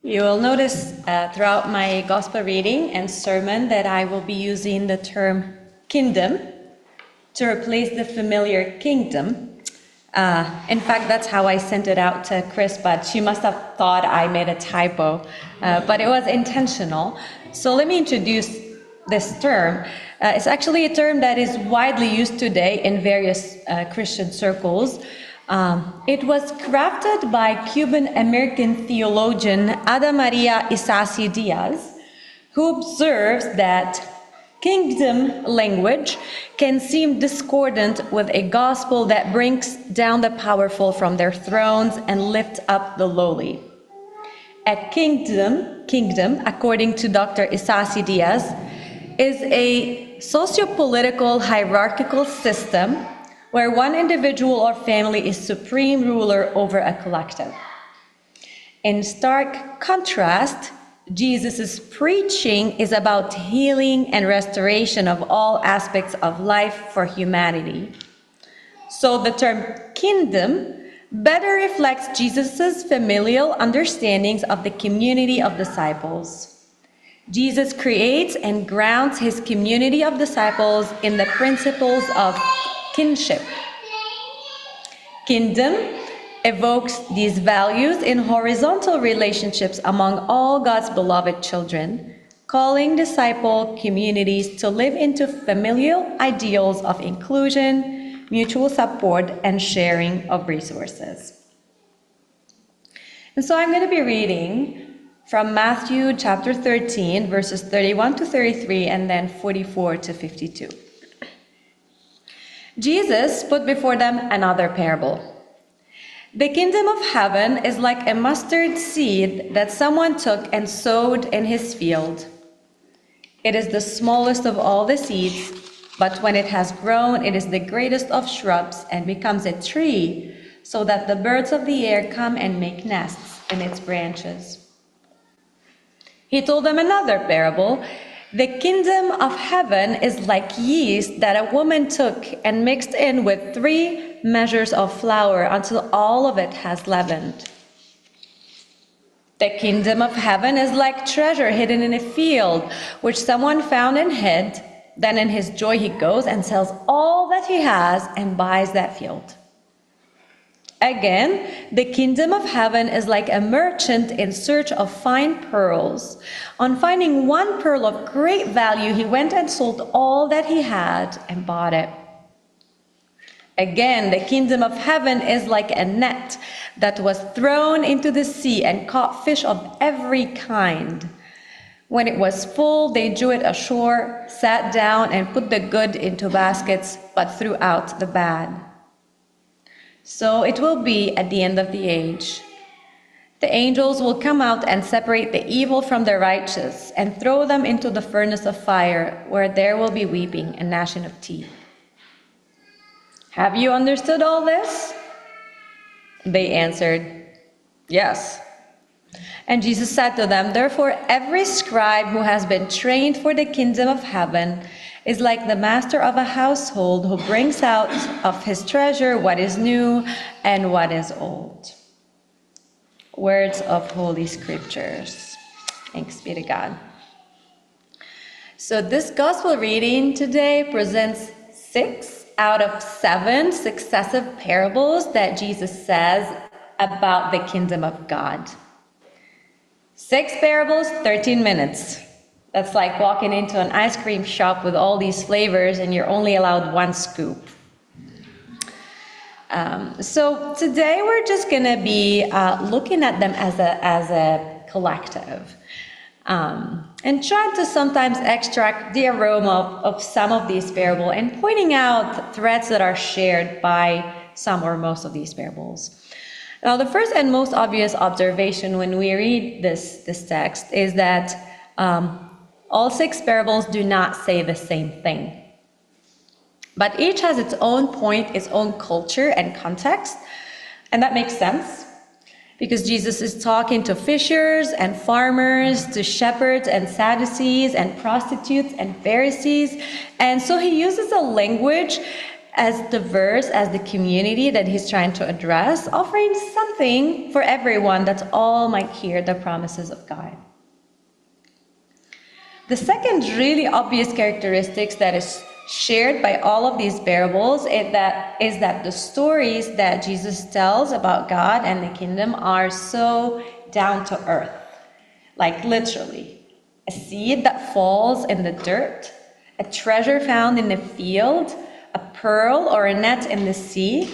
You will notice throughout my gospel reading and sermon that I will be using the term kingdom to replace the familiar kingdom. In fact, that's how I sent it out to Chris, but she must have thought I made a typo, but it was intentional. So let me introduce this term. It's actually a term that is widely used today in various Christian circles. It was crafted by Cuban-American theologian Ada Maria Isasi Diaz, who observes that kingdom language can seem discordant with a gospel that brings down the powerful from their thrones and lifts up the lowly. A kingdom, according to Dr. Isasi Diaz, is a socio-political hierarchical system where one individual or family is supreme ruler over a collective. In stark contrast, Jesus' preaching is about healing and restoration of all aspects of life for humanity. So the term kingdom better reflects Jesus' familial understandings of the community of disciples. Jesus creates and grounds his community of disciples in the principles of kinship. Kingdom evokes these values in horizontal relationships among all God's beloved children, calling disciple communities to live into familial ideals of inclusion, mutual support, and sharing of resources. And so I'm going to be reading from Matthew chapter 13, verses 31 to 33, and then 44 to 52. Jesus put before them another parable. The kingdom of heaven is like a mustard seed that someone took and sowed in his field. It is the smallest of all the seeds, but when it has grown, it is the greatest of shrubs and becomes a tree, so that the birds of the air come and make nests in its branches. He told them another parable. The kingdom of heaven is like yeast that a woman took and mixed in with 3 measures of flour until all of it has leavened. The kingdom of heaven is like treasure hidden in a field, which someone found and hid. Then in his joy he goes and sells all that he has and buys that field. Again, the kingdom of heaven is like a merchant in search of fine pearls. On finding one pearl of great value, he went and sold all that he had and bought it. Again, the kingdom of heaven is like a net that was thrown into the sea and caught fish of every kind. When it was full, they drew it ashore, sat down, and put the good into baskets, but threw out the bad. So it will be at the end of the age. The angels will come out and separate the evil from the righteous and throw them into the furnace of fire, where there will be weeping and gnashing of teeth. Have you understood all this? They answered, yes. And Jesus said to them, therefore, every scribe who has been trained for the kingdom of heaven is like the master of a household who brings out of his treasure what is new and what is old. Words of Holy Scriptures. Thanks be to God. So this gospel reading today presents 6 out of 7 successive parables that Jesus says about the kingdom of God. 6 parables, 13 minutes. That's like walking into an ice cream shop with all these flavors and you're only allowed 1 scoop. So today we're just going to be looking at them as a collective and trying to sometimes extract the aroma of some of these parables and pointing out threads that are shared by some or most of these parables. Now, the first and most obvious observation when we read this text is that all 6 parables do not say the same thing. But each has its own point, its own culture and context, and that makes sense because Jesus is talking to fishers and farmers, to shepherds and Sadducees and prostitutes and Pharisees, and so he uses a language as diverse as the community that he's trying to address, offering something for everyone that all might hear the promises of God. The second really obvious characteristics that is shared by all of these parables is that the stories that Jesus tells about God and the kingdom are so down to earth, like literally. A seed that falls in the dirt, a treasure found in the field, a pearl or a net in the sea.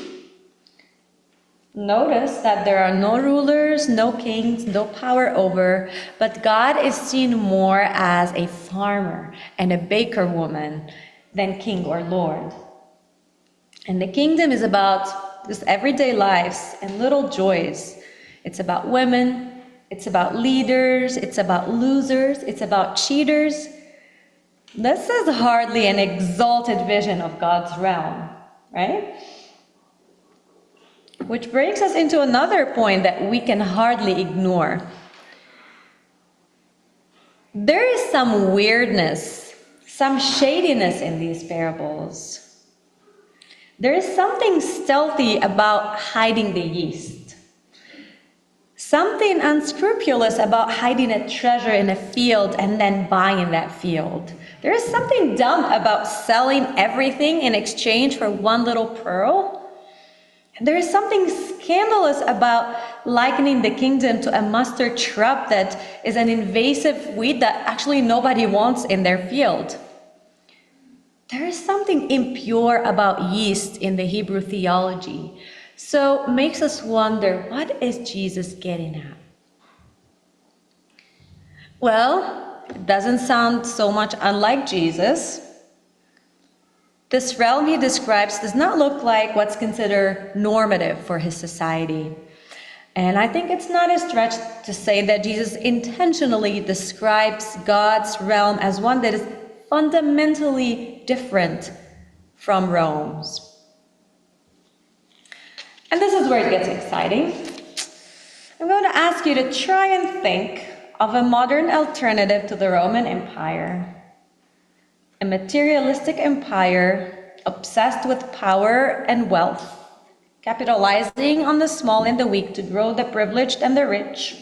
Notice that there are no rulers, no kings, no power over, but God is seen more as a farmer and a baker woman than king or lord. And the kingdom is about just everyday lives and little joys. It's about women, it's about leaders, it's about losers, it's about cheaters. This is hardly an exalted vision of God's realm, right? Which brings us into another point that we can hardly ignore. There is some weirdness, some shadiness in these parables. There is something stealthy about hiding the yeast. Something unscrupulous about hiding a treasure in a field and then buying that field. There is something dumb about selling everything in exchange for one little pearl. There is something scandalous about likening the kingdom to a mustard shrub that is an invasive weed that actually nobody wants in their field. There is something impure about yeast in the Hebrew theology. So it makes us wonder, what is Jesus getting at? Well, it doesn't sound so much unlike Jesus. This realm he describes does not look like what's considered normative for his society. And I think it's not a stretch to say that Jesus intentionally describes God's realm as one that is fundamentally different from Rome's. And this is where it gets exciting. I'm going to ask you to try and think of a modern alternative to the Roman Empire. A materialistic empire obsessed with power and wealth, capitalizing on the small and the weak to grow the privileged and the rich.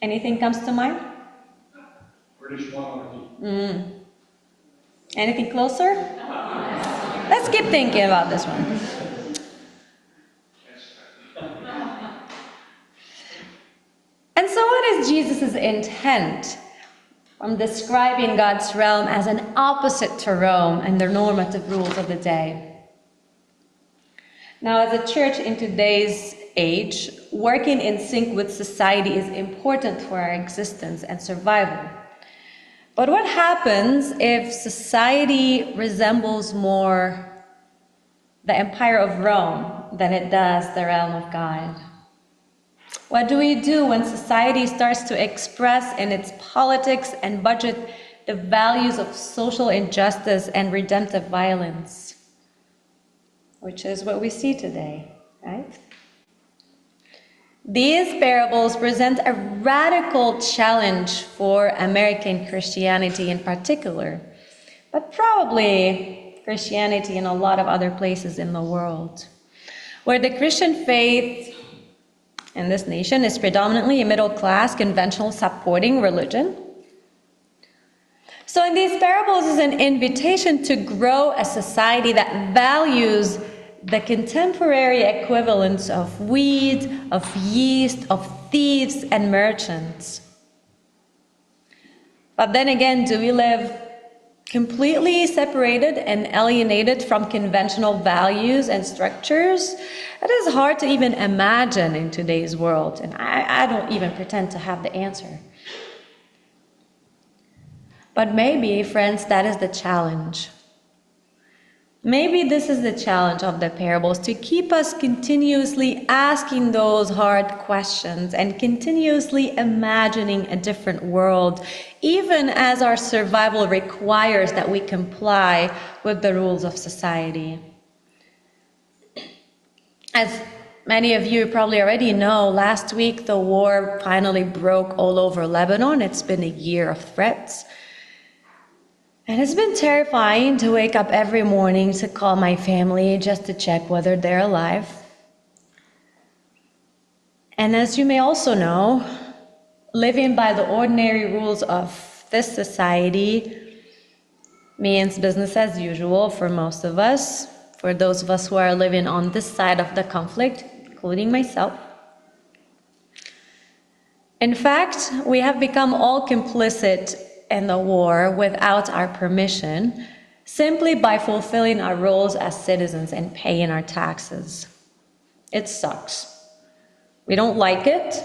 Anything comes to mind? British monarchy. Anything closer? Let's keep thinking about this one. And so what is Jesus' intent from describing God's realm as an opposite to Rome and the normative rules of the day? Now, as a church in today's age, working in sync with society is important for our existence and survival. But what happens if society resembles more the empire of Rome than it does the realm of God? What do we do when society starts to express in its politics and budget the values of social injustice and redemptive violence? Which is what we see today, right? These parables present a radical challenge for American Christianity in particular, but probably Christianity in a lot of other places in the world, where the Christian faith in this nation is predominantly a middle-class, conventional, supporting religion. So in these parables is an invitation to grow a society that values the contemporary equivalents of wheat, of yeast, of thieves and merchants. But then again, do we live completely separated and alienated from conventional values and structures? It is hard to even imagine in today's world, and I don't even pretend to have the answer. But maybe, friends, that is the challenge. Maybe this is the challenge of the parables, to keep us continuously asking those hard questions and continuously imagining a different world, even as our survival requires that we comply with the rules of society. As many of you probably already know, last week the war finally broke all over Lebanon. It's been a year of threats. And it's been terrifying to wake up every morning to call my family just to check whether they're alive. And as you may also know, living by the ordinary rules of this society means business as usual for most of us, for those of us who are living on this side of the conflict, including myself. In fact, we have become all complicit in the war without our permission, simply by fulfilling our roles as citizens and paying our taxes. It sucks. We don't like it,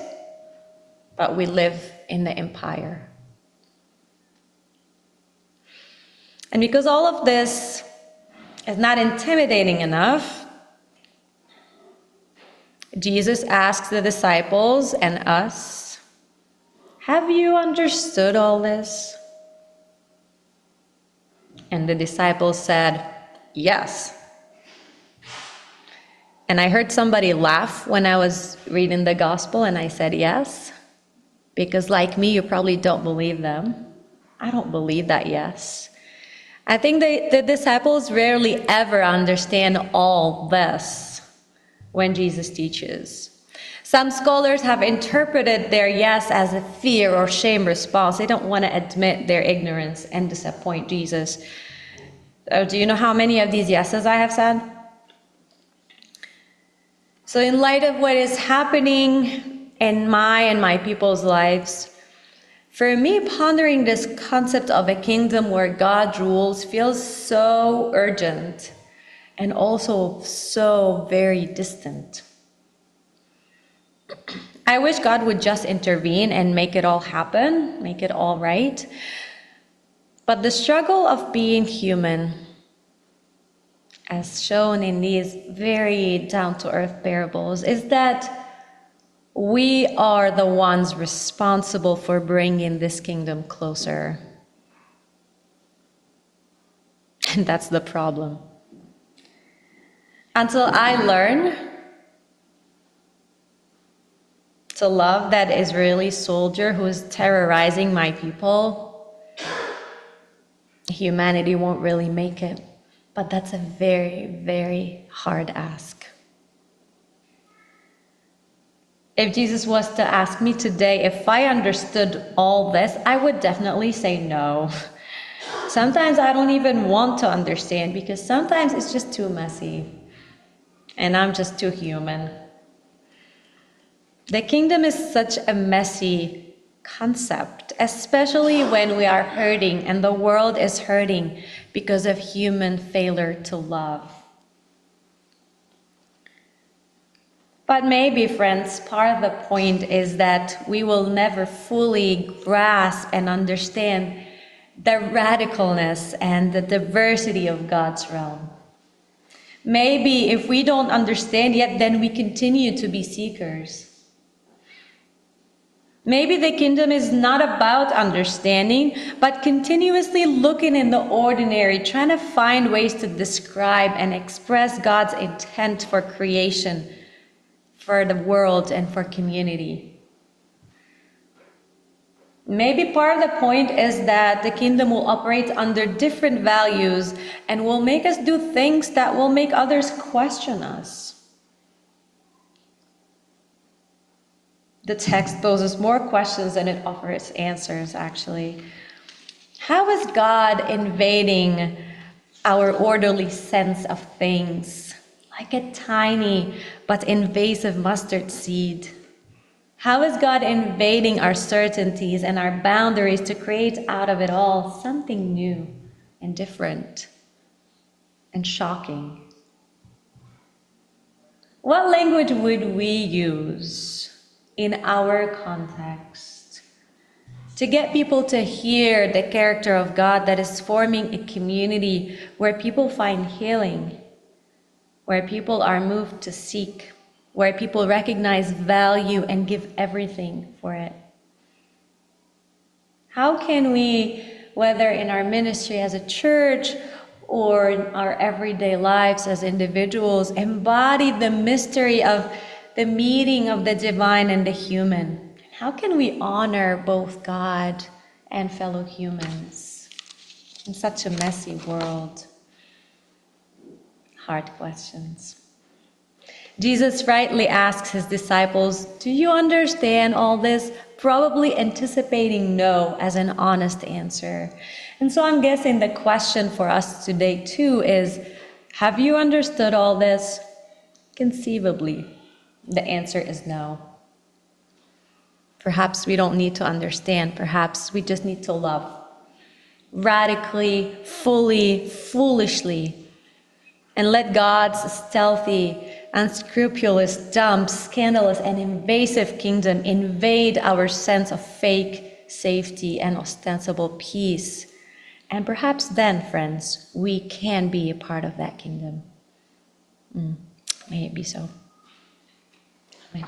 but we live in the empire. And because all of this is not intimidating enough, Jesus asks the disciples and us, "Have you understood all this?" And the disciples said, "Yes." And I heard somebody laugh when I was reading the gospel, and I said, "Yes," because like me, you probably don't believe them. I don't believe that yes. I think the disciples rarely ever understand all this when Jesus teaches. Some scholars have interpreted their yes as a fear or shame response. They don't want to admit their ignorance and disappoint Jesus. Do you know how many of these yeses I have said? So in light of what is happening in my people's lives, for me, pondering this concept of a kingdom where God rules feels so urgent and also so very distant. I wish God would just intervene and make it all happen, make it all right. But the struggle of being human, as shown in these very down-to-earth parables, is that we are the ones responsible for bringing this kingdom closer. And that's the problem. Until I learn to love that Israeli soldier who is terrorizing my people, humanity won't really make it. But that's a very, very hard ask. If Jesus was to ask me today if I understood all this, I would definitely say no. Sometimes I don't even want to understand because sometimes it's just too messy. And I'm just too human. The kingdom is such a messy concept, especially when we are hurting and the world is hurting because of human failure to love. But maybe, friends, part of the point is that we will never fully grasp and understand the radicalness and the diversity of God's realm. Maybe if we don't understand yet, then we continue to be seekers. Maybe the kingdom is not about understanding, but continuously looking in the ordinary, trying to find ways to describe and express God's intent for creation, for the world, and for community. Maybe part of the point is that the kingdom will operate under different values and will make us do things that will make others question us. The text poses more questions than it offers answers, actually. How is God invading our orderly sense of things, like a tiny but invasive mustard seed? How is God invading our certainties and our boundaries to create out of it all something new and different and shocking? What language would we use in our context to get people to hear the character of God that is forming a community where people find healing, where people are moved to seek, where people recognize value and give everything for it? How can we, whether in our ministry as a church or in our everyday lives as individuals, embody the mystery of the meeting of the divine and the human? How can we honor both God and fellow humans? In such a messy world. Hard questions. Jesus rightly asks his disciples, do you understand all this? Probably anticipating no as an honest answer. And so I'm guessing the question for us today too is, have you understood all this? Conceivably, the answer is no. Perhaps we don't need to understand. Perhaps we just need to love. Radically, fully, foolishly. And let God's stealthy, unscrupulous, dumb, scandalous, and invasive kingdom invade our sense of fake safety and ostensible peace. And perhaps then, friends, we can be a part of that kingdom. May it be so. Amen.